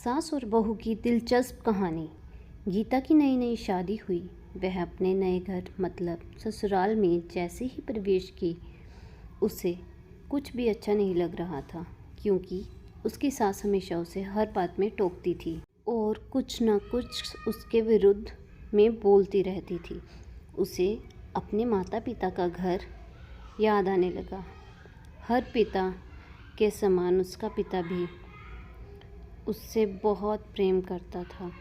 सास और बहू की दिलचस्प कहानी। गीता की नई नई शादी हुई। वह अपने नए घर मतलब ससुराल में जैसे ही प्रवेश की उसे कुछ भी अच्छा नहीं लग रहा था, क्योंकि उसकी सास हमेशा उसे हर बात में टोकती थी और कुछ न कुछ उसके विरुद्ध में बोलती रहती थी। उसे अपने माता पिता का घर याद आने लगा। हर पिता के समान उसका पिता भी उससे बहुत प्रेम करता था।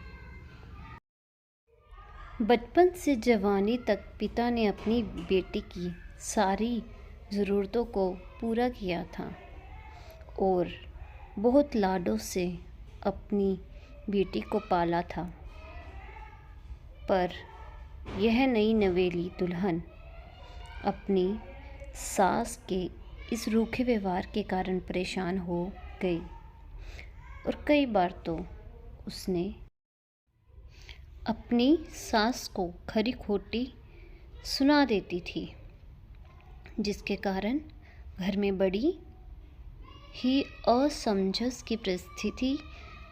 बचपन से जवानी तक पिता ने अपनी बेटी की सारी ज़रूरतों को पूरा किया था और बहुत लाडों से अपनी बेटी को पाला था। पर यह नई नवेली दुल्हन अपनी सास के इस रूखे व्यवहार के कारण परेशान हो गई और कई बार तो उसने अपनी सास को खरी खोटी सुना देती थी, जिसके कारण घर में बड़ी ही असमंजस की परिस्थिति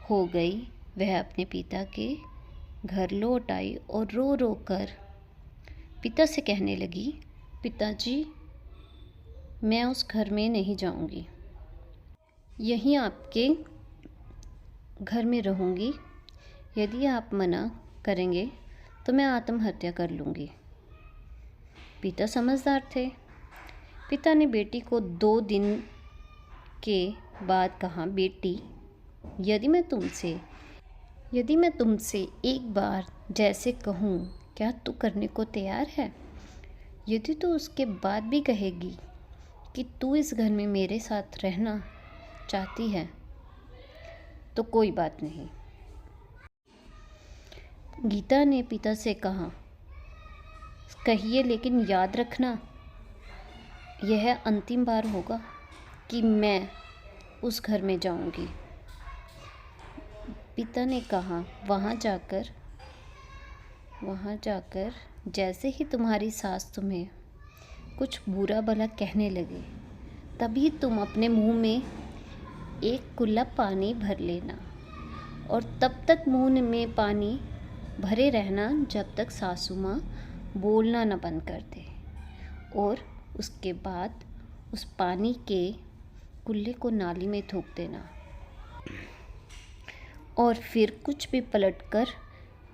हो गई। वह अपने पिता के घर लौट आई और रो रो कर पिता से कहने लगी, पिताजी, मैं उस घर में नहीं जाऊंगी, यहीं आपके घर में रहूंगी। यदि आप मना करेंगे तो मैं आत्महत्या कर लूँगी। पिता समझदार थे। पिता ने बेटी को 2 दिन के बाद कहा, बेटी, यदि मैं तुमसे एक बार जैसे कहूँ, क्या तू करने को तैयार है? यदि तू उसके बाद भी कहेगी कि तू इस घर में मेरे साथ रहना चाहती है तो कोई बात नहीं। गीता ने पिता से कहा, कहिए, लेकिन याद रखना यह अंतिम बार होगा कि मैं उस घर में जाऊंगी। पिता ने कहा, वहाँ जाकर जैसे ही तुम्हारी सास तुम्हें कुछ बुरा भला कहने लगे, तभी तुम अपने मुंह में एक कुल्ला पानी भर लेना और तब तक मुंह में पानी भरे रहना जब तक सासू माँ बोलना न बंद कर दे, और उसके बाद उस पानी के कुल्ले को नाली में थूक देना और फिर कुछ भी पलटकर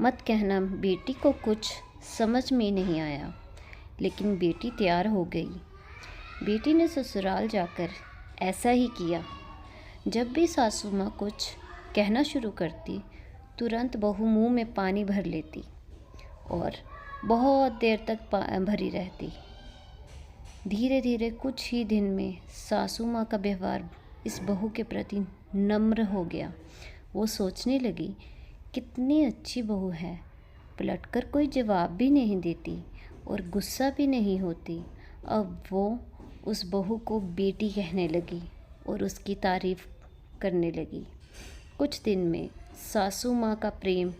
मत कहना। बेटी को कुछ समझ में नहीं आया, लेकिन बेटी तैयार हो गई। बेटी ने ससुराल जाकर ऐसा ही किया। जब भी सासू माँ कुछ कहना शुरू करती, तुरंत बहू मुंह में पानी भर लेती और बहुत देर तक भरी रहती। धीरे धीरे कुछ ही दिन में सासू माँ का व्यवहार इस बहू के प्रति नम्र हो गया। वो सोचने लगी, कितनी अच्छी बहू है, पलटकर कोई जवाब भी नहीं देती और गुस्सा भी नहीं होती। अब वो उस बहू को बेटी कहने लगी और उसकी तारीफ करने लगी। कुछ दिन में सासू माँ का प्रेम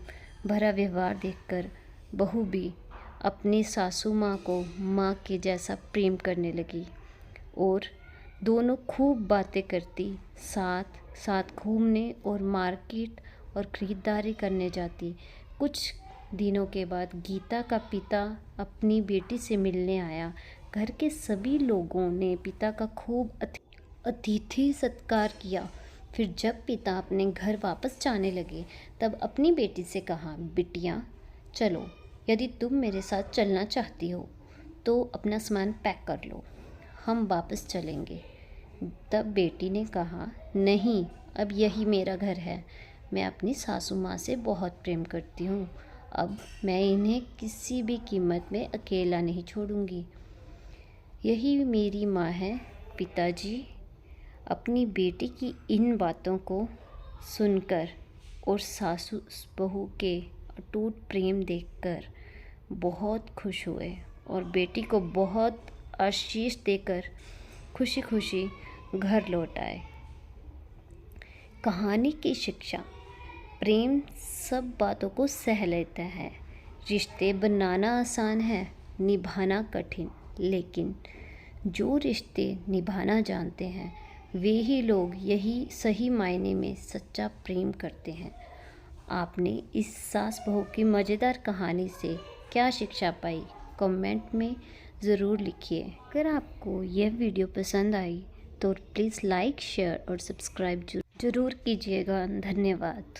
भरा व्यवहार देखकर बहू भी अपनी सासू माँ को माँ के जैसा प्रेम करने लगी और दोनों खूब बातें करती, साथ साथ घूमने और मार्केट और ख़रीदारी करने जाती। कुछ दिनों के बाद गीता का पिता अपनी बेटी से मिलने आया। घर के सभी लोगों ने पिता का खूब अतिथि सत्कार किया। फिर जब पिता अपने घर वापस जाने लगे, तब अपनी बेटी से कहा, बिटिया, चलो, यदि तुम मेरे साथ चलना चाहती हो तो अपना सामान पैक कर लो, हम वापस चलेंगे। तब बेटी ने कहा, नहीं, अब यही मेरा घर है। मैं अपनी सासू माँ से बहुत प्रेम करती हूँ। अब मैं इन्हें किसी भी कीमत में अकेला नहीं छोड़ूंगी। यही मेरी माँ है। पिताजी अपनी बेटी की इन बातों को सुनकर और सासू बहू के अटूट प्रेम देखकर बहुत खुश हुए और बेटी को बहुत आशीष देकर खुशी खुशी घर लौट आए। कहानी की शिक्षा, प्रेम सब बातों को सह लेता है। रिश्ते बनाना आसान है, निभाना कठिन, लेकिन जो रिश्ते निभाना जानते हैं वे ही लोग यही सही मायने में सच्चा प्रेम करते हैं। आपने इस सास बहू की मज़ेदार कहानी से क्या शिक्षा पाई, कमेंट में ज़रूर लिखिए। अगर आपको यह वीडियो पसंद आई तो प्लीज़ लाइक, शेयर और सब्सक्राइब ज़रूर कीजिएगा। धन्यवाद।